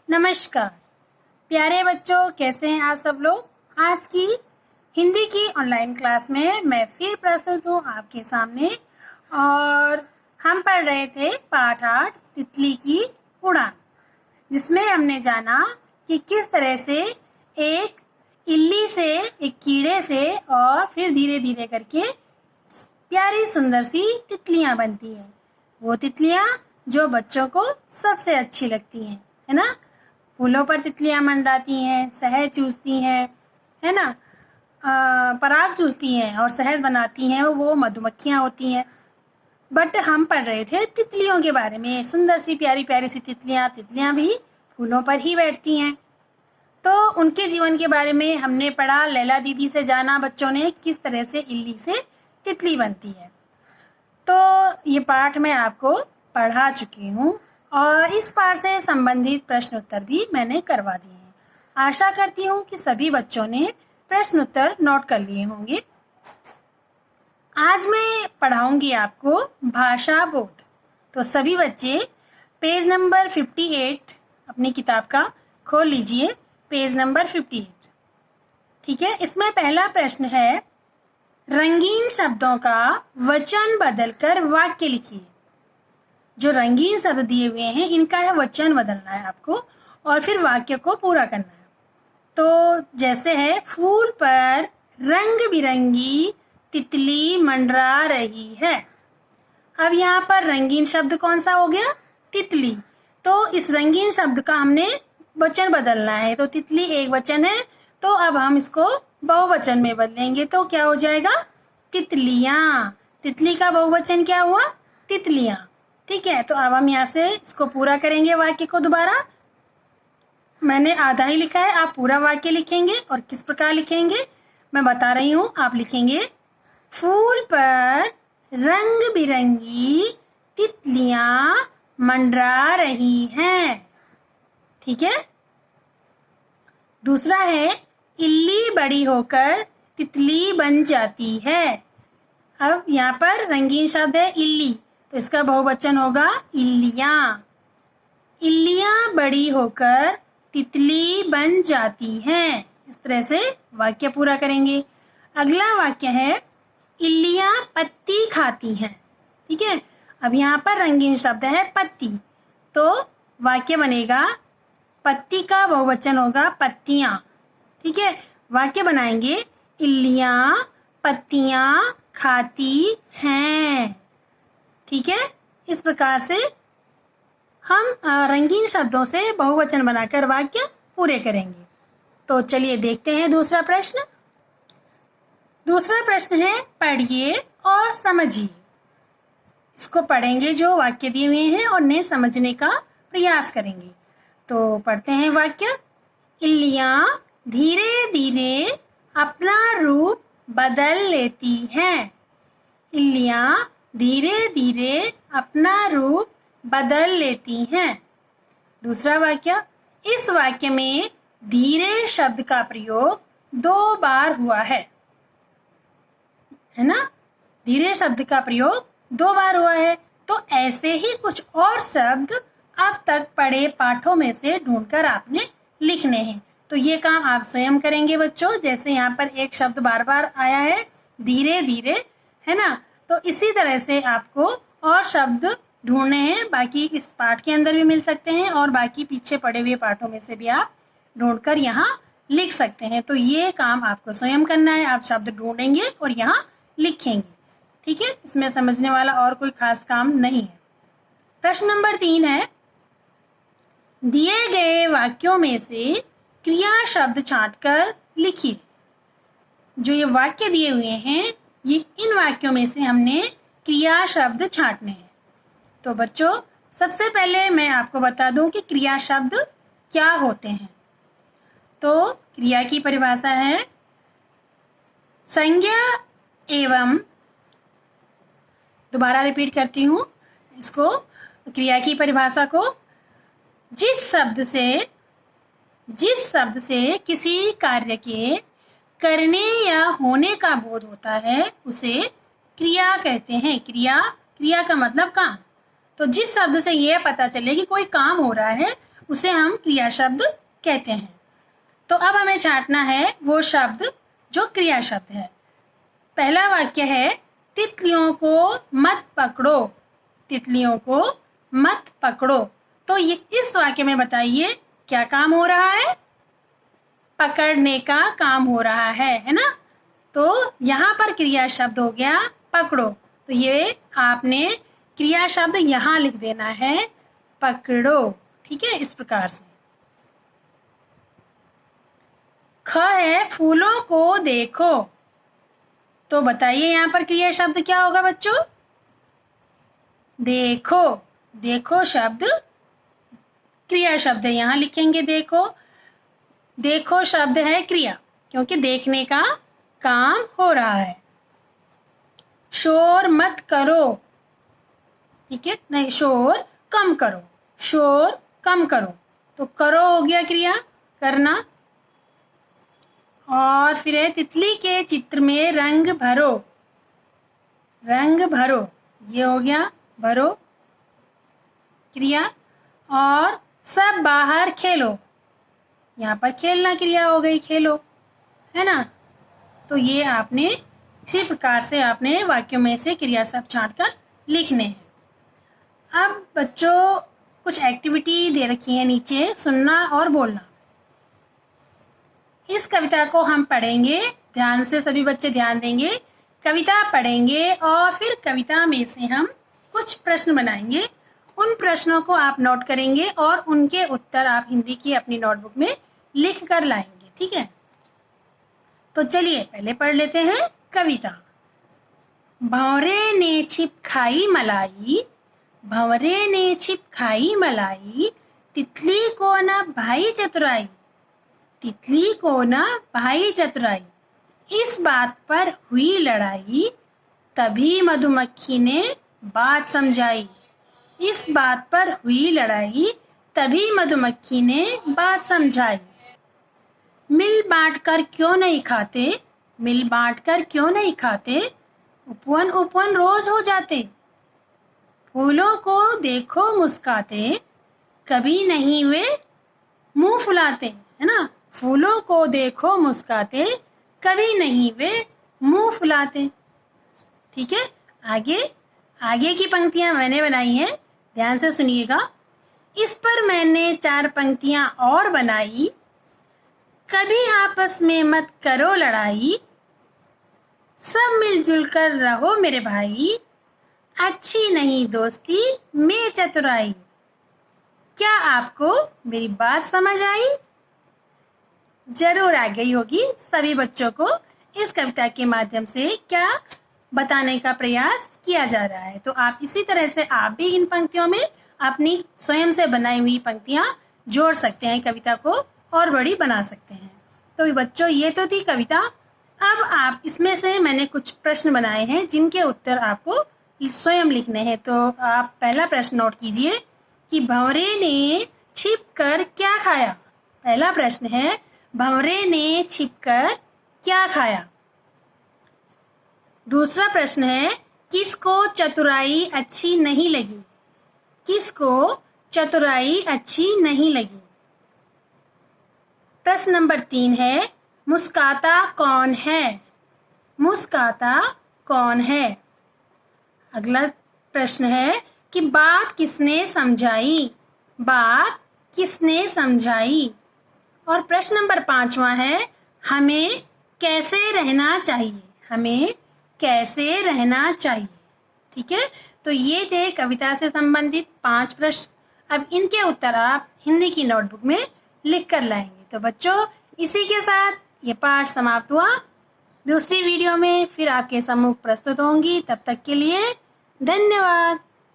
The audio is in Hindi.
नमस्कार प्यारे बच्चों, कैसे हैं आप सब लोग। आज की हिंदी की ऑनलाइन क्लास में मैं फिर प्रस्तुत हूँ आपके सामने और हम पढ़ रहे थे पाठ 8 तितली की उड़ान, जिसमें हमने जाना कि किस तरह से एक इल्ली से, एक कीड़े से और फिर धीरे धीरे करके प्यारी सुंदर सी तितलियां बनती हैं। वो तितलियां जो बच्चों को सबसे अच्छी लगती हैं, है ना। फूलों पर तितलियां मंडराती हैं, शहद चूसती हैं, है ना। पराग चूसती हैं और शहद बनाती हैं, वो मधुमक्खियां होती हैं। बट हम पढ़ रहे थे तितलियों के बारे में। सुंदर सी प्यारी प्यारी सी तितलियां भी फूलों पर ही बैठती हैं। तो उनके जीवन के बारे में हमने पढ़ा। लैला दीदी से जाना बच्चों ने किस तरह से इल्ली से तितली बनती है। तो ये पाठ मैं आपको पढ़ा चुकी हूँ और इस पाठ से संबंधित प्रश्न उत्तर भी मैंने करवा दिए हैं। आशा करती हूँ कि सभी बच्चों ने प्रश्न उत्तर नोट कर लिए होंगे। आज मैं पढ़ाऊंगी आपको भाषा बोध। तो सभी बच्चे पेज नंबर 58 अपनी किताब का खोल लीजिए, पेज नंबर 58। ठीक है, इसमें पहला प्रश्न है, रंगीन शब्दों का वचन बदलकर वाक्य लिखिए। जो रंगीन शब्द दिए हुए हैं इनका वचन बदलना है आपको और फिर वाक्य को पूरा करना है। तो जैसे है, फूल पर रंग बिरंगी तितली मंडरा रही है। अब यहाँ पर रंगीन शब्द कौन सा हो गया? तितली। तो इस रंगीन शब्द का हमने वचन बदलना है। तो तितली एक वचन है, तो अब हम इसको बहुवचन में बदलेंगे। तो क्या हो जाएगा? तितलियां। तितली का बहुवचन क्या हुआ? तितलियां। ठीक है, तो अब हम यहाँ से इसको पूरा करेंगे वाक्य को। दोबारा मैंने आधा ही लिखा है, आप पूरा वाक्य लिखेंगे। और किस प्रकार लिखेंगे मैं बता रही हूँ। आप लिखेंगे, फूल पर रंग बिरंगी तितलियां मंडरा रही हैं। ठीक है। दूसरा है, इल्ली बड़ी होकर तितली बन जाती है। अब यहाँ पर रंगीन शब्द है इल्ली, तो इसका बहुवचन होगा इल्लियां। इल्लियां बड़ी होकर तितली बन जाती हैं। इस तरह से वाक्य पूरा करेंगे। अगला वाक्य है, इल्लियां पत्ती खाती हैं। ठीक है, अब यहाँ पर रंगीन शब्द है पत्ती, तो वाक्य बनेगा, पत्ती का बहुवचन होगा पत्तियां। ठीक है, वाक्य बनाएंगे, इल्लियां पत्तियां खाती हैं। ठीक है, इस प्रकार से हम रंगीन शब्दों से बहुवचन बनाकर वाक्य पूरे करेंगे। तो चलिए देखते हैं दूसरा प्रश्न। दूसरा प्रश्न है, पढ़िए और समझिए। इसको पढ़ेंगे जो वाक्य दिए हुए हैं और उन्हें समझने का प्रयास करेंगे। तो पढ़ते हैं वाक्य। इल्लियां धीरे धीरे अपना रूप बदल लेती हैं। इल्लियां धीरे धीरे अपना रूप बदल लेती हैं। दूसरा वाक्य, इस वाक्य में धीरे शब्द का प्रयोग 2 बार हुआ है ना। धीरे शब्द का प्रयोग 2 बार हुआ है। तो ऐसे ही कुछ और शब्द अब तक पढ़े पाठों में से ढूंढकर आपने लिखने हैं। तो ये काम आप स्वयं करेंगे बच्चों। जैसे यहाँ पर एक शब्द बार बार आया है, धीरे धीरे, है ना। तो इसी तरह से आपको और शब्द ढूंढने हैं। बाकी इस पाठ के अंदर भी मिल सकते हैं और बाकी पीछे पढ़े हुए पाठों में से भी आप ढूंढकर यहाँ लिख सकते हैं। तो ये काम आपको स्वयं करना है। आप शब्द ढूंढेंगे और यहाँ लिखेंगे। ठीक है, इसमें समझने वाला और कोई खास काम नहीं है। प्रश्न नंबर 3 है, दिए गए वाक्यों में से क्रिया शब्द छांटकर लिखिए। जो ये वाक्य दिए हुए हैं, ये इन वाक्यों में से हमने क्रिया शब्द छांटने हैं। तो बच्चों, सबसे पहले मैं आपको बता दूं कि क्रिया शब्द क्या होते हैं। तो क्रिया की परिभाषा है, संज्ञा एवं, दोबारा रिपीट करती हूं इसको, क्रिया की परिभाषा को, जिस शब्द से किसी कार्य के करने या होने का बोध होता है उसे क्रिया कहते हैं। क्रिया का मतलब काम। तो जिस शब्द से यह पता चले कि कोई काम हो रहा है उसे हम क्रिया शब्द कहते हैं। तो अब हमें छांटना है वो शब्द जो क्रिया शब्द है। पहला वाक्य है तितलियों को मत पकड़ो। तितलियों को मत पकड़ो। तो ये इस वाक्य में बताइए क्या काम हो रहा है? पकड़ने का काम हो रहा है ना? तो यहाँ पर क्रिया शब्द हो गया पकड़ो। तो ये आपने क्रिया शब्द यहाँ लिख देना है, पकड़ो। ठीक है, इस प्रकार से। ख है फूलों को देखो। तो बताइए यहाँ पर क्रिया शब्द क्या होगा बच्चों? देखो। देखो शब्द क्रिया शब्द है, यहाँ लिखेंगे देखो। देखो शब्द है क्रिया, क्योंकि देखने का काम हो रहा है। शोर मत करो। ठीक है, नहीं, शोर कम करो। शोर कम करो। तो करो हो गया क्रिया, करना। और फिर है तितली के चित्र में रंग भरो। रंग भरो, ये हो गया भरो क्रिया। और सब बाहर खेलो। यहाँ पर खेलना क्रिया हो गई, खेलो, है ना? तो ये आपने इसी प्रकार से आपने वाक्यों में से क्रिया शब्द छांटकर लिखने हैं। अब बच्चों कुछ एक्टिविटी दे रखी है नीचे, सुनना और बोलना। इस कविता को हम पढ़ेंगे, ध्यान से सभी बच्चे ध्यान देंगे। कविता पढ़ेंगे और फिर कविता में से हम कुछ प्रश्न बनाएंगे। उन प्रश्नों को आप नोट करेंगे और उनके उत्तर आप हिंदी की अपनी नोटबुक में लिख कर लाएंगे। ठीक है, तो चलिए पहले पढ़ लेते हैं कविता। भंवरे ने छिप खाई मलाई। भंवरे ने छिप खाई मलाई। तितली को न भाई चतुराई। तितली को न भाई चतुराई। इस बात पर हुई लड़ाई। तभी मधुमक्खी ने बात समझाई। इस बात पर हुई लड़ाई। तभी मधुमक्खी ने बात समझाई। मिल बांट कर क्यों नहीं खाते। मिल बांट कर क्यों नहीं खाते। उपवन उपवन रोज हो जाते। फूलों को देखो मुस्काते। कभी नहीं वे मुंह फुलाते, है ना? फूलों को देखो मुस्काते। कभी नहीं वे मुंह फुलाते। ठीक है, आगे की पंक्तियां मैंने बनाई हैं, ध्यान से सुनिएगा। इस पर मैंने 4 पंक्तियां और बनाई। कभी आपस में मत करो लड़ाई। सब मिलजुल कर रहो मेरे भाई। अच्छी नहीं दोस्ती में चतुराई। क्या आपको मेरी बात समझ आई? जरूर आ गई होगी सभी बच्चों को इस कविता के माध्यम से क्या बताने का प्रयास किया जा रहा है। तो आप इसी तरह से आप भी इन पंक्तियों में अपनी स्वयं से बनाई हुई पंक्तियां जोड़ सकते हैं, कविता को और बड़ी बना सकते हैं। तो बच्चों ये तो थी कविता। अब आप इसमें से मैंने कुछ प्रश्न बनाए हैं जिनके उत्तर आपको स्वयं लिखने हैं। तो आप पहला प्रश्न नोट कीजिए कि भंवरे ने छिप कर क्या खाया। पहला प्रश्न है भंवरे ने छिप कर क्या खाया। दूसरा प्रश्न है किसको चतुराई अच्छी नहीं लगी। किसको चतुराई अच्छी नहीं लगी। प्रश्न नंबर 3 है मुस्काता कौन है। मुस्काता कौन है। अगला प्रश्न है कि बात किसने समझाई। बात किसने समझाई। और प्रश्न नंबर 5वां है हमें कैसे रहना चाहिए। हमें कैसे रहना चाहिए। ठीक है, तो ये थे कविता से संबंधित 5 प्रश्न। अब इनके उत्तर आप हिंदी की नोटबुक में लिख कर लाएंगे। तो बच्चों इसी के साथ ये पाठ समाप्त हुआ। दूसरी वीडियो में फिर आपके सम्मुख प्रस्तुत होंगी। तब तक के लिए धन्यवाद।